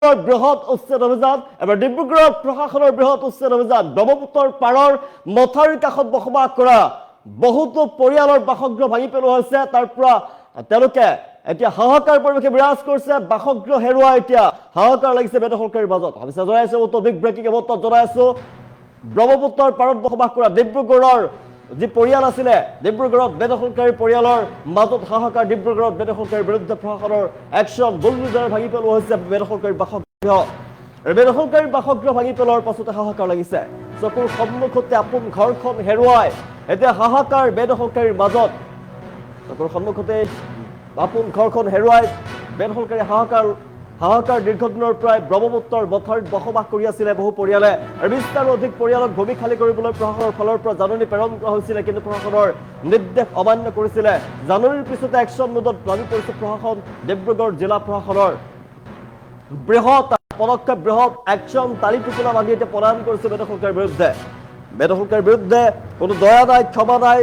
বৃহৎ উচ্ছেদ অভিযান এবাৰ ডিব্ৰুগড়ত প্ৰশাসনৰ বৃহৎ উচ্ছেদ অভিযান ব্ৰহ্মপুত্ৰৰ পাৰৰ মথাউৰিৰ কাষত বসবাস কৰা বহুতো পৰিয়ালৰ বাসগৃহ ভাঙি পেলোৱা হৈছে তাৰ পৰা তেওঁলোকে এতিয়া হাহাকাৰ পৰিৱেশে বিৰাজ কৰিছে বাসগৃহ হেৰুৱা এতিয়া হাহাকাৰ লাগিছে বেদখলকাৰীৰ মাজত অৱশ্যে জনাইছে অটোবিক ব্ৰেকিং এবত জনাইছো ব্ৰহ্মপুত্ৰৰ পাৰত বসবাস কৰা ডিব্ৰুগড়ৰ যি পৰিয়াল আছিলে ডিব্ৰুগড়ত বেদখলকাৰী পৰিয়ালৰ মাজত হাহাকাৰ ডিব্ৰুগড়ত বেদখলকাৰীৰ বিৰুদ্ধে প্ৰশাসনৰ একশন বুলডোজাৰ ভাঙি পেলোৱা হৈছে বেদখলকাৰীৰ বাসগৃহ বেদখলকাৰীৰ বাসগৃহ ভাঙি পেলোৱাৰ পাছতে হাহাকাৰ লাগিছে চকুৰ সন্মুখতে আপোন ঘৰখন হেৰুৱাই এতিয়া হাহাকাৰ বেদখলকাৰীৰ মাজত চকুৰ সন্মুখতে আপোন ঘৰখন হেৰুৱাই বেদখলকাৰী হাহাকাৰ দীৰ্ঘদিনৰ প্ৰায় ব্ৰহ্মপুত্ৰৰ মথাউৰিত বসবাস কৰি আছিলে বহু পৰিয়ালে আৰু 20টাৰো অধিক পৰিয়ালক ভূমি খালী কৰিবলৈ প্ৰশাসনৰ ফালৰ পৰা জাননী প্ৰেৰণ কৰা হৈছিল কিন্তু প্ৰশাসনৰ নিৰ্দেশ অমান্য কৰিছিলে জাননীৰ পিছতে একশন মোডত লাগি পৰিছে প্ৰশাসন ডিব্ৰুগড় জিলা প্ৰশাসনৰ বৃহৎ পদক্ষেপ বৃহৎ একশন তালি টোপোলা বান্ধি এতিয়া পলায়ন কৰিছে বেদখলকাৰীৰ বিৰুদ্ধে কোনো দয়া নাই ক্ষমা নাই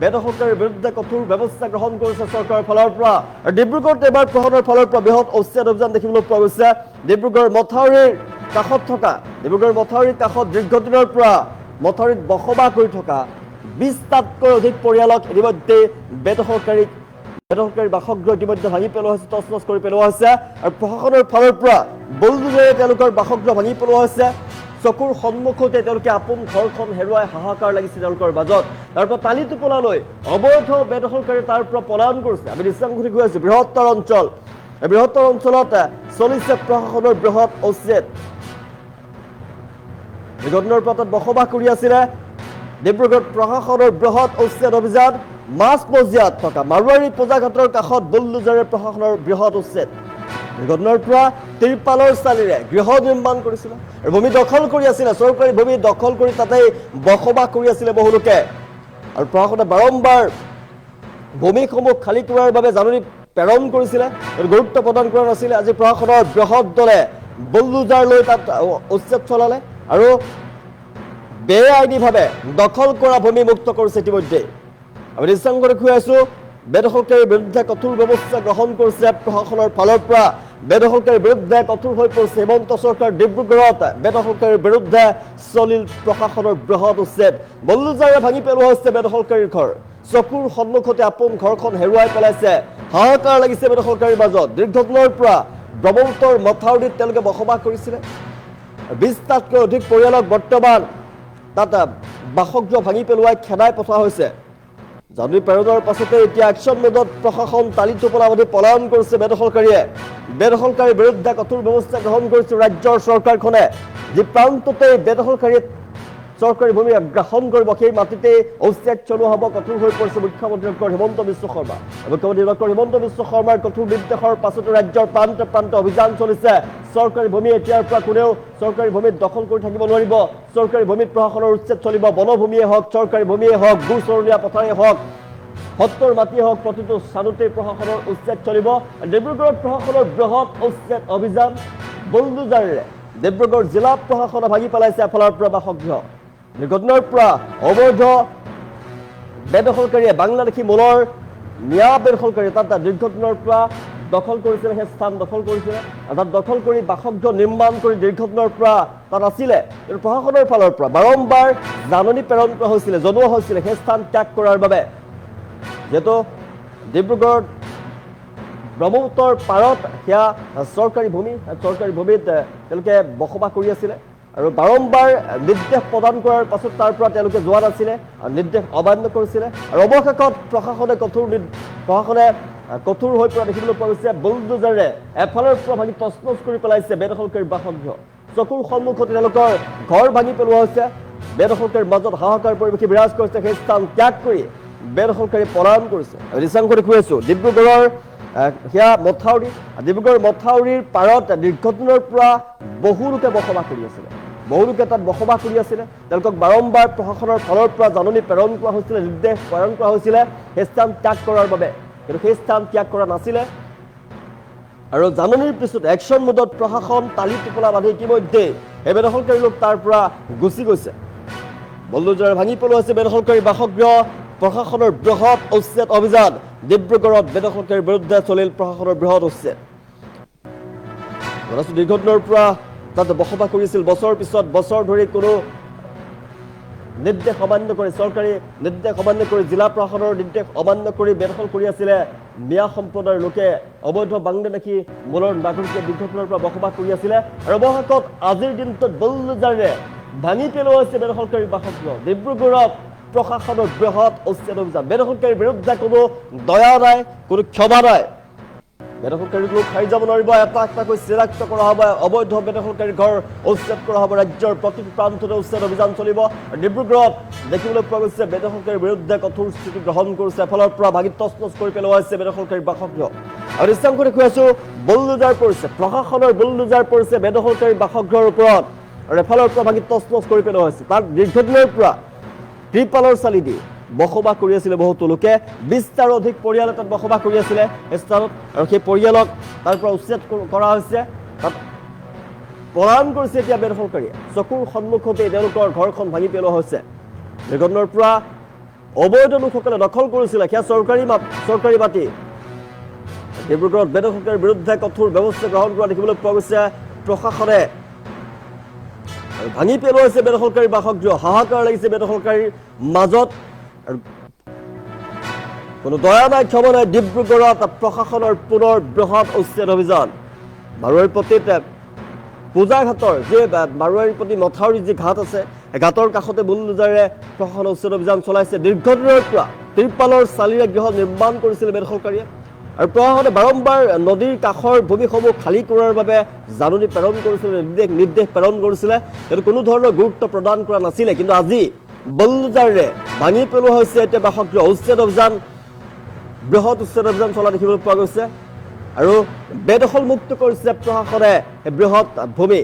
বেদখলকাৰীৰ বিৰুদ্ধে কঠোৰ ব্যৱস্থা গ্ৰহণ কৰিছে চৰকাৰৰ ফালৰ পৰা আৰু ডিব্ৰুগড়ত এবাৰ প্ৰশাসনৰ ফালৰ পৰা বৃহৎ উচ্ছেদ অভিযান দেখিবলৈ পোৱা গৈছে ডিব্ৰুগড় মথাউৰিৰ কাষত থকা ডিব্ৰুগড় মথাউৰিৰ কাষত দীৰ্ঘদিনৰ পৰা মথাউৰিত বসবাস কৰি থকা 20টাতকৈ অধিক পৰিয়ালক ইতিমধ্যে বেদখলকাৰীৰ বাসগৃহ ইতিমধ্যে ভাঙি পেলোৱা হৈছে তছনছ কৰি পেলোৱা হৈছে আৰু প্ৰশাসনৰ ফালৰ পৰা বুলডোজাৰে তেওঁলোকৰ বাসগৃহ ভাঙি পেলোৱা হৈছে চকুৰ সন্মুখতে তেওঁলোকে আপোন ঘৰখন হেৰুৱাই হাহাকাৰ লাগিছে তেওঁলোকৰ মাজত তাৰ পৰা তালি টোপোলা লৈ অবৈধ বেদখলকাৰী তাৰ পৰা পলায়ন কৰিছে আমি দৃশ্যাংশ ঘূৰি আছো বৃহত্তৰ অঞ্চলত চলিছে প্ৰশাসনৰ বৃহৎ উচ্ছেদ দীৰ্ঘদিনৰ পৰা তাত বসবাস কৰি আছিলে ডিব্ৰুগড়ত প্ৰশাসনৰ বৃহৎ উচ্ছেদ অভিযান মাছমজিয়াত থকা মাৰোৱাৰী পূজাঘাটৰ কাষত বুলডোজাৰে প্ৰশাসনৰ বৃহৎ উচ্ছেদ দীৰ্ঘদিনৰ পৰা তিৰপালৰ চালিৰে গৃহ নিৰ্মাণ কৰিছিলে আৰু ভূমি দখল কৰি আছিলে চৰকাৰী ভূমি দখল কৰি তাতে বসবাস কৰি আছিলে বহু লোকে আৰু প্ৰশাসনে বাৰম্বাৰ ভূমিসমূহ খালী কৰাৰ বাবে জাননী প্ৰেৰণ কৰিছিলে গুৰুত্ব প্ৰদান কৰা নাছিলে আজি প্ৰশাসনৰ বৃহৎ দলে বুলডোজাৰ লৈ তাত উচ্ছেদ চলালে আৰু বেআইনীভাৱে দখল কৰা ভূমি মুক্ত কৰিছে ইতিমধ্যে আমি দৃশ্যাংশ দেখুৱাই আছো বেদখলকাৰীৰ বিৰুদ্ধে কঠোৰ ব্যৱস্থা গ্ৰহণ কৰিছে প্ৰশাসনৰ ফালৰ পৰা বেদখলকাৰীৰ বিৰুদ্ধে কঠোৰ হৈ পৰিছে হিমন্ত চৰকাৰ ডিব্ৰুগড়ত বেদখলকাৰীৰ বিৰুদ্ধে চলিল প্ৰশাসনৰ বৃহৎ উচ্ছেদ বুলডোজাৰে ভাঙি পেলোৱা হৈছে বেদখলকাৰীৰ ঘৰ চকুৰ সন্মুখতে আপোন ঘৰখন হেৰুৱাই পেলাইছে হাহাকাৰ লাগিছে বেদখলকাৰীৰ মাজত দীৰ্ঘদিনৰ পৰা ব্ৰহ্মপুত্ৰৰ মথাউৰিত তেওঁলোকে বসবাস কৰিছিলে 20টাতকৈ অধিক পৰিয়ালক বৰ্তমান তাত বাসগৃহ ভাঙি পেলোৱাই খেদাই পঠোৱা হৈছে জাননী প্ৰেৰণৰ পাছতে এতিয়া একশন মোডত প্ৰশাসন তালি টোপোলা বান্ধি পলায়ন কৰিছে বেদখলকাৰীৰ বিৰুদ্ধে কঠোৰ ব্যৱস্থা গ্ৰহণ কৰিছে ৰাজ্যৰ চৰকাৰখনে যি প্ৰান্ততে বেদখলকাৰীয়ে চৰকাৰী ভূমি গ্ৰহণ কৰিব সেই মাটিতে উচ্ছেদ চলোৱা হ'ব কঠোৰ হৈ পৰিছে মুখ্যমন্ত্ৰী ডক্টৰ হিমন্ত বিশ্ব শৰ্মাৰ কঠোৰ নিৰ্দেশৰ পাছতে ৰাজ্যৰ প্ৰান্তে অভিযান চলিছে চৰকাৰী ভূমি এতিয়াৰ পৰা কোনেও চৰকাৰী ভূমিত দখল কৰি থাকিব নোৱাৰিব চৰকাৰী ভূমিত প্ৰশাসনৰ উচ্ছেদ চলিব বনভূমিয়ে হওক চৰকাৰী ভূমিয়ে হওক গুচৰণীয়া পথাৰেই হওক সত্তৰ মাটিয়ে হওক প্ৰতিটো স্থানতে প্ৰশাসনৰ উচ্ছেদ চলিব ডিব্ৰুগড়ত প্ৰশাসনৰ বৃহৎ উচ্ছেদ অভিযান বুলডোজাৰেৰে ডিব্ৰুগড় জিলা প্ৰশাসনে ভাঙি পেলাইছে এফালৰ পৰা বাসগৃহ দীৰ্ঘদিনৰ পৰা অবৈধ বেদখলকাৰীয়ে বাংলাদেশী মূলৰ মিয়া বেদখলকাৰীয়ে তাত দীৰ্ঘদিনৰ পৰা দখল কৰিছিলে সেই স্থান দখল কৰিছিলে তাত দখল কৰি বাসগৃহ নিৰ্মাণ কৰি দীৰ্ঘদিনৰ পৰা তাত আছিলে কিন্তু প্ৰশাসনৰ ফালৰ পৰা বাৰম্বাৰ জাননী প্ৰেৰণ কৰা হৈছিলে জনোৱা হৈছিলে সেই স্থান ত্যাগ কৰাৰ বাবে যিহেতু ডিব্ৰুগড় ব্ৰহ্মপুত্ৰৰ পাৰত সেয়া চৰকাৰী ভূমিত তেওঁলোকে বসবাস কৰি আছিলে আৰু বাৰম্বাৰ নিৰ্দেশ প্ৰদান কৰাৰ পাছত তাৰ পৰা তেওঁলোকে যোৱা নাছিলে নিৰ্দেশ অমান্য কৰিছিলে আৰু অৱশেষত প্ৰশাসনে কঠোৰ হৈ পৰা দেখিবলৈ পোৱা গৈছে বুলডোজাৰে এফালৰ পৰা ভাঙি তছনছ কৰি পেলাইছে বেদখলকাৰীৰ বাসগৃহ চকুৰ সন্মুখতে তেওঁলোকৰ ঘৰ ভাঙি পেলোৱা হৈছে বেদখলকাৰীৰ মাজত হাহাকাৰ পৰিৱেশে বিৰাজ কৰিছে সেই স্থান ত্যাগ কৰি বেদখলকাৰী পলায়ন কৰিছে আমি দৃশ্যাংশ দেখুৱাই আছো ডিব্ৰুগড়ৰ সেয়া ডিব্ৰুগড় মথাউৰিৰ পাৰত দীৰ্ঘদিনৰ পৰা বহু লোকে বসবাস কৰি আছিলে তেওঁলোকক বাৰম্বাৰ প্ৰশাসনৰ ফালৰ পৰা জাননী প্ৰেৰণ কৰা হৈছিলে নিৰ্দেশ প্ৰেৰণ কৰা হৈছিলে সেই স্থান ত্যাগ কৰাৰ বাবে কিন্তু সেই স্থান ত্যাগ কৰা নাছিলে আৰু জাননীৰ পিছত একশন মোডত প্ৰশাসন তালি টোপোলা বান্ধি ইতিমধ্যে এই বেদখলকাৰী লোক তাৰ পৰা গুচি গৈছে বুলডোজাৰে ভাঙি পেলোৱা হৈছে বেদখলকাৰী বাসগৃহ প্ৰশাসনৰ বৃহৎ উচ্ছেদ অভিযান ডিব্ৰুগড়ত বেদখলকাৰীৰ বিৰুদ্ধে চলিল প্ৰশাসনৰ বৃহৎ উচ্ছেদ দীৰ্ঘদিনৰ পৰা তাত বসবাস কৰিছিল বছৰ পিছত বছৰ ধৰি কোনো নিৰ্দেশ অমান্য কৰি চৰকাৰী নিৰ্দেশ অমান্য কৰি জিলা প্ৰশাসনৰ নিৰ্দেশ অমান্য কৰি বেদখল কৰি আছিলে মিয়া সম্প্ৰদায়ৰ লোকে অবৈধ বাংলাদেশী মূলৰ নাগৰিকে দীৰ্ঘদিনৰ পৰা বসবাস কৰি আছিলে আৰু অৱশেষত আজিৰ দিনটোত বুলডোজাৰে ভাঙি পেলোৱা হৈছে বেদখলকাৰী বাসগৃহ ডিব্ৰুগড়ত প্ৰশাসনৰ বৃহৎ উচ্ছেদ অভিযান বেদখলকাৰীৰ বিৰুদ্ধে কোনো দয়া নাই কোনো ক্ষমা নাই বেদখলকাৰীক খাই যাব নোৱাৰিব এটা এটাকৈ চিনাক্ত কৰা হ'ব অবৈধ বেদখলকাৰীৰ ঘৰ উচ্ছেদ কৰা হ'ব ৰাজ্যৰ প্ৰতিটো প্ৰান্ততে উচ্ছেদ অভিযান চলিব ডিব্ৰুগড়ত দেখিবলৈ পোৱা গৈছে বেদখলকাৰীৰ বিৰুদ্ধে কঠোৰ স্থিতি গ্ৰহণ কৰিছে এফালৰ পৰা ভাগি তছনছ কৰি পেলোৱা হৈছে বেদখলকাৰীৰ বাসগৃহ আৰু দৃশ্যাংশ দেখুৱাই আছো বুলডোজাৰ পৰিছে প্ৰশাসনৰ বুলডোজাৰ পৰিছে বেদখলকাৰীৰ বাসগৃহৰ ওপৰত আৰু এফালৰ পৰা ভাগি তছনছ কৰি পেলোৱা হৈছে তাৰ দীৰ্ঘদিনৰ পৰা ত্ৰিপালৰ চালি দি বসবাস কৰি আছিলে বহুতো লোকে 20টাৰো অধিক পৰিয়াল তাত বসবাস কৰি আছিলে স্থানত আৰু সেই পৰিয়ালক তাৰ পৰা উচ্ছেদ কৰা হৈছে তাত পলায়ন কৰিছে এতিয়া বেদখলকাৰীয়ে চকুৰ সন্মুখতে তেওঁলোকৰ ঘৰখন ভাঙি পেলোৱা হৈছে দীৰ্ঘদিনৰ পৰা অবৈধ লোকসকলে দখল কৰিছিলে সেয়া চৰকাৰী মাটি ডিব্ৰুগড়ত বেদখলকাৰীৰ বিৰুদ্ধে কঠোৰ ব্যৱস্থা গ্ৰহণ কৰা দেখিবলৈ পোৱা গৈছে প্ৰশাসনে ভাঙি পেলোৱা হৈছে বেদখলকাৰীৰ বাসগৃহ হাহাকাৰ লাগিছে বেদখলকাৰীৰ মাজত আৰু কোনো দয়া নাই ক্ষমা নাই ডিব্ৰুগড়ত প্ৰশাসনৰ পুনৰ বৃহৎ উচ্ছেদ অভিযান মাৰোৱাৰীপট্টিত পূজাঘাটৰ যে মাৰোৱাৰীপট্টি মথাউৰি যি ঘাট আছে ঘাটৰ কাষতে বুলডোজাৰে প্ৰশাসন উচ্ছেদ অভিযান চলাইছে দীৰ্ঘদিনৰ পৰা ত্ৰিপালৰ চালিৰে গৃহ নিৰ্মাণ কৰিছিল বেদখলকাৰীয়ে আৰু প্ৰশাসনে বাৰম্বাৰ নদীৰ কাষৰ ভূমিসমূহ খালী কৰাৰ বাবে জাননী প্ৰেৰণ কৰিছিলে নিৰ্দেশ প্ৰেৰণ কৰিছিলে কিন্তু কোনো ধৰণৰ গুৰুত্ব প্ৰদান কৰা নাছিলে কিন্তু আজি বুলডোজাৰে ভাঙি পেলোৱা হৈছে এতিয়া বাসগৃহ উচ্ছেদ অভিযান বৃহৎ উচ্ছেদ অভিযান চলা দেখিবলৈ পোৱা গৈছে আৰু বেদখল মুক্ত কৰিছে প্ৰশাসনে বৃহৎ ভূমি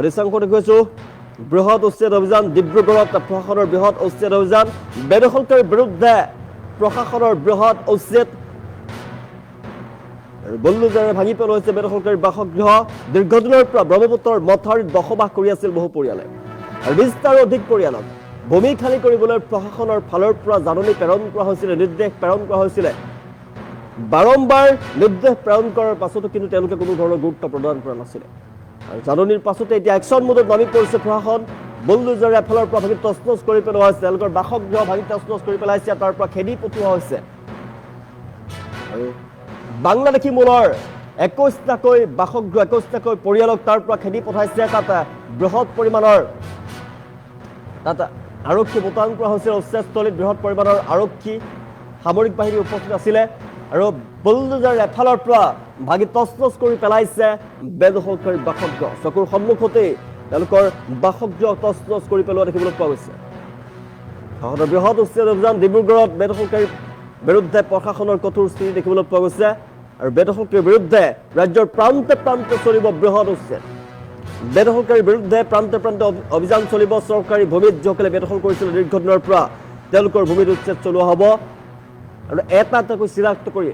দৃশ্যাংশ দেখুৱাইছো বৃহৎ উচ্ছেদ অভিযান ডিব্ৰুগড়ত প্ৰশাসনৰ বৃহৎ উচ্ছেদ অভিযান বেদখলকাৰীৰ বিৰুদ্ধে প্ৰশাসনৰ বৃহৎ উচ্ছেদ বুলডোজাৰে ভাঙি পেলোৱা হৈছে বেদখলকাৰীৰ বাসগৃহ দীৰ্ঘদিনৰ পৰা ব্ৰহ্মপুত্ৰৰ মথাউৰিত বসবাস কৰি আছিল বহু পৰিয়ালে আৰু 20টাৰো অধিক পৰিয়ালক ভূমি খালী কৰিবলৈ প্ৰশাসনৰ ফালৰ পৰা জাননী প্ৰেৰণ কৰা হৈছিলে নিৰ্দেশ প্ৰেৰণ কৰা হৈছিলে বাৰম্বাৰ নিৰ্দেশ প্ৰেৰণ কৰাৰ পাছতো কিন্তু তেওঁলোকে কোনো ধৰণৰ গুৰুত্ব প্ৰদান কৰা নাছিলে আৰু জাননীৰ পাছতে এতিয়া একশ্যন মোডত নামি পৰিছে প্ৰশাসন বুলডোজাৰে এফালৰ পৰা ভাগি তছনছ কৰি পেলোৱা হৈছে তেওঁলোকৰ বাসগৃহ ভাগি তছনছ কৰি পেলাইছে তাৰ পৰা খেদি পঠোৱা হৈছে আৰু বাংলাদেশী মূলৰ 21টাকৈ বাসগৃহ 21টাকৈ পৰিয়ালক তাৰ পৰা খেদি পঠাইছে তাত বৃহৎ পৰিমাণৰ তাত আৰক্ষী মোতায়েন কৰা হৈছিল উচ্ছেদস্থলীত বৃহৎ পৰিমাণৰ আৰক্ষী সামৰিক বাহিনী উপস্থিত আছিলে আৰু বুলডোজাৰ এফালৰ পৰা ভাগি তছনছ কৰি পেলাইছে বেদখলকাৰীৰ বাসগৃহ চকুৰ সন্মুখতেই তেওঁলোকৰ বাসগৃহ তছনছ কৰি পেলোৱা দেখিবলৈ পোৱা গৈছে বৃহৎ উচ্ছেদ অভিযান ডিব্ৰুগড়ত বেদখলকাৰীৰ বিৰুদ্ধে প্ৰশাসনৰ কঠোৰ স্থিতি দেখিবলৈ পোৱা গৈছে আৰু বেদখলকাৰীৰ বিৰুদ্ধে ৰাজ্যৰ প্ৰান্তে প্ৰান্তে চলিব বৃহৎ উচ্ছেদ বেদখলকাৰীৰ বিৰুদ্ধে প্ৰান্তে প্ৰান্তে অভিযান চলিব চৰকাৰী ভূমিত যিসকলে বেদখল কৰিছিল দীৰ্ঘদিনৰ পৰা তেওঁলোকৰ ভূমিত উচ্ছেদ চলোৱা হ'ব আৰু এটা এটাকৈ চিনাক্ত কৰি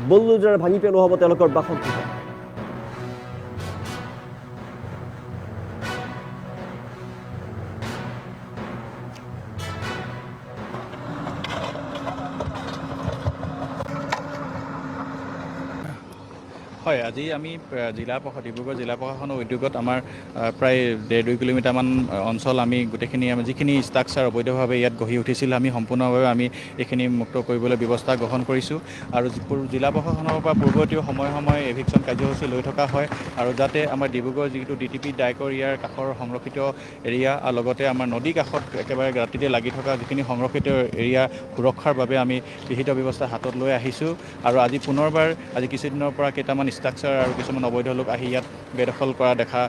বুলডোজাৰে ভাঙি পেলোৱা হ'ব তেওঁলোকৰ বাসগৃহ হয় আজি আমি ডিব্ৰুগড় জিলা প্ৰশাসনৰ উদ্যোগত আমাৰ প্ৰায় 1.5-2 কিলোমিটাৰমান অঞ্চল আমি গোটেইখিনি যিখিনি ষ্ট্ৰাকচাৰ অবৈধভাৱে ইয়াত গঢ়ি উঠিছিল আমি সম্পূৰ্ণভাৱে আমি এইখিনি মুক্ত কৰিবলৈ ব্যৱস্থা গ্ৰহণ কৰিছোঁ আৰু জিলা প্ৰশাসনৰ পৰা পূৰ্বৱৰ্তী সময়ে এভিকশ্যন কাৰ্যসূচী লৈ থকা হয় আৰু যাতে আমাৰ ডিব্ৰুগড় যিটো DTP ডাইকৰ ইয়াৰ কাষৰ সংৰক্ষিত এৰিয়া আৰু লগতে আমাৰ নদী কাষত একেবাৰে ৰাতিতে লাগি থকা যিখিনি সংৰক্ষিত এৰিয়া সুৰক্ষাৰ বাবে আমি বিহিত ব্যৱস্থা হাতত লৈ আহিছোঁ আৰু আজি পুনৰবাৰ আজি কিছুদিনৰ পৰা কেইটামান ষ্ট্ৰাকচাৰ আৰু কিছুমান অবৈধ লোক আহি ইয়াত বেদখল কৰা দেখা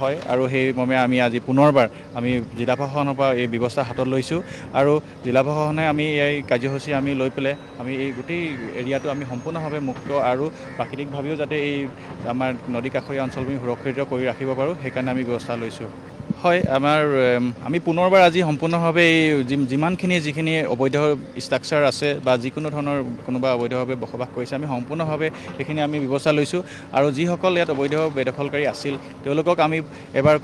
হয় আৰু সেই মৰ্মে আমি আজি পুনৰবাৰ আমি জিলা প্ৰশাসনৰ পৰা এই ব্যৱস্থা হাতত লৈছোঁ আৰু জিলা প্ৰশাসনে আমি এই কাৰ্যসূচী আমি লৈ পেলাই আমি এই গোটেই এৰিয়াটো আমি সম্পূৰ্ণভাৱে মুক্ত আৰু প্ৰাকৃতিকভাৱেও যাতে এই আমাৰ নদী কাষৰীয়া অঞ্চলখিনি সুৰক্ষিত কৰি ৰাখিব পাৰোঁ সেইকাৰণে আমি ব্যৱস্থা লৈছোঁ হয় আমাৰ আমি পুনৰবাৰ আজি সম্পূৰ্ণভাৱে এই যিখিনি অবৈধ ষ্ট্ৰাকচাৰ আছে বা যিকোনো ধৰণৰ কোনোবা অবৈধভাৱে বসবাস কৰিছে আমি সম্পূৰ্ণভাৱে সেইখিনি আমি ব্যৱস্থা লৈছোঁ আৰু যিসকল ইয়াত অবৈধ বেদখলকাৰী আছিল তেওঁলোকক আমি এবাৰ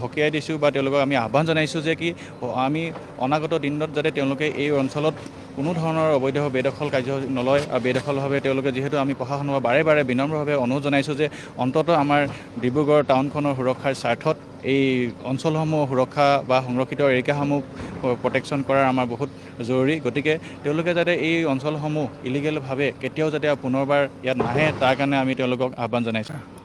সকীয়াই দিছোঁ বা তেওঁলোকক আমি আহ্বান জনাইছোঁ যে কি আমি অনাগত দিনত যাতে তেওঁলোকে এই অঞ্চলত কোনো ধৰণৰ অবৈধ বেদখল কাৰ্যসূচী নলয় আৰু বেদখলভাৱে তেওঁলোকে যিহেতু আমি প্ৰশাসনৰ বাৰে বাৰে বিনম্ৰভাৱে অনুৰোধ জনাইছোঁ যে অন্ততঃ আমাৰ ডিব্ৰুগড় টাউনখনৰ সুৰক্ষাৰ স্বাৰ্থত এই অঞ্চলসমূহ সুৰক্ষা বা সংৰক্ষিত এৰিকাসমূহ প্ৰটেকশ্যন কৰাৰ আমাৰ বহুত জৰুৰী গতিকে তেওঁলোকে যাতে এই অঞ্চলসমূহ ইলিগেলভাৱে কেতিয়াও যাতে পুনৰবাৰ ইয়াত নাহে তাৰ কাৰণে আমি তেওঁলোকক আহ্বান জনাইছোঁ